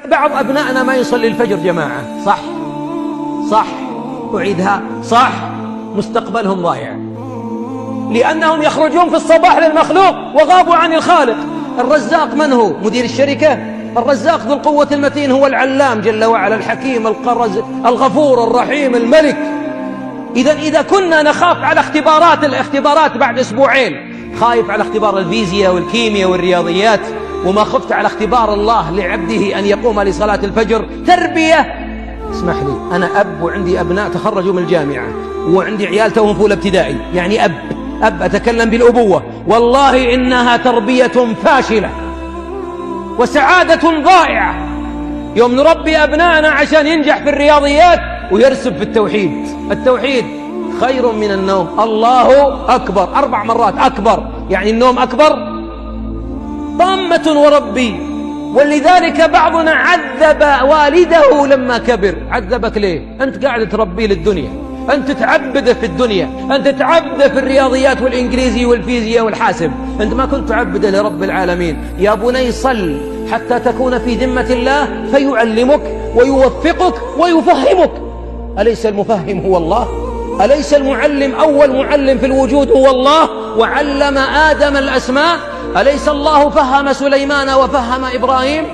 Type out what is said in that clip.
بعض أبنائنا ما يصلي الفجر جماعة، صح أعيدها، صح، مستقبلهم ضايع، لأنهم يخرجون في الصباح للمخلوق وغابوا عن الخالق. الرزاق من هو؟ مدير الشركة؟ الرزاق ذو القوة المتين هو العلام جل وعلا، الحكيم الغفور الرحيم الملك. إذا كنا نخاف على الاختبارات بعد أسبوعين، خايف على اختبار الفيزياء والكيمياء والرياضيات، وما خفت على اختبار الله لعبده أن يقوم لصلاة الفجر تربية. اسمح لي، أنا أب وعندي أبناء تخرجوا من الجامعة، وعندي عيال توهم في أولى ابتدائي، يعني أب أتكلم بالأبوة. والله إنها تربية فاشلة وسعادة ضائعة يوم نربي أبنائنا عشان ينجح في الرياضيات ويرسب في التوحيد. التوحيد خير من النوم، الله أكبر 4 مرات أكبر، يعني النوم أكبر. طامة وربي. ولذلك بعضنا عذب والده لما كبر. عذبك ليه؟ أنت قاعد تربيه للدنيا، أنت تعبده في الدنيا، أنت تعبده في الرياضيات والإنجليزي والفيزياء والحاسب، أنت ما كنت تعبده لرب العالمين. يا بني صل حتى تكون في ذمة الله فيعلمك ويوفقك ويفهمك. أليس المفهم هو الله؟ أليس المعلم أول معلم في الوجود هو الله؟ وعلم آدم الأسماء. أليس الله فهم سليمان وفهم إبراهيم؟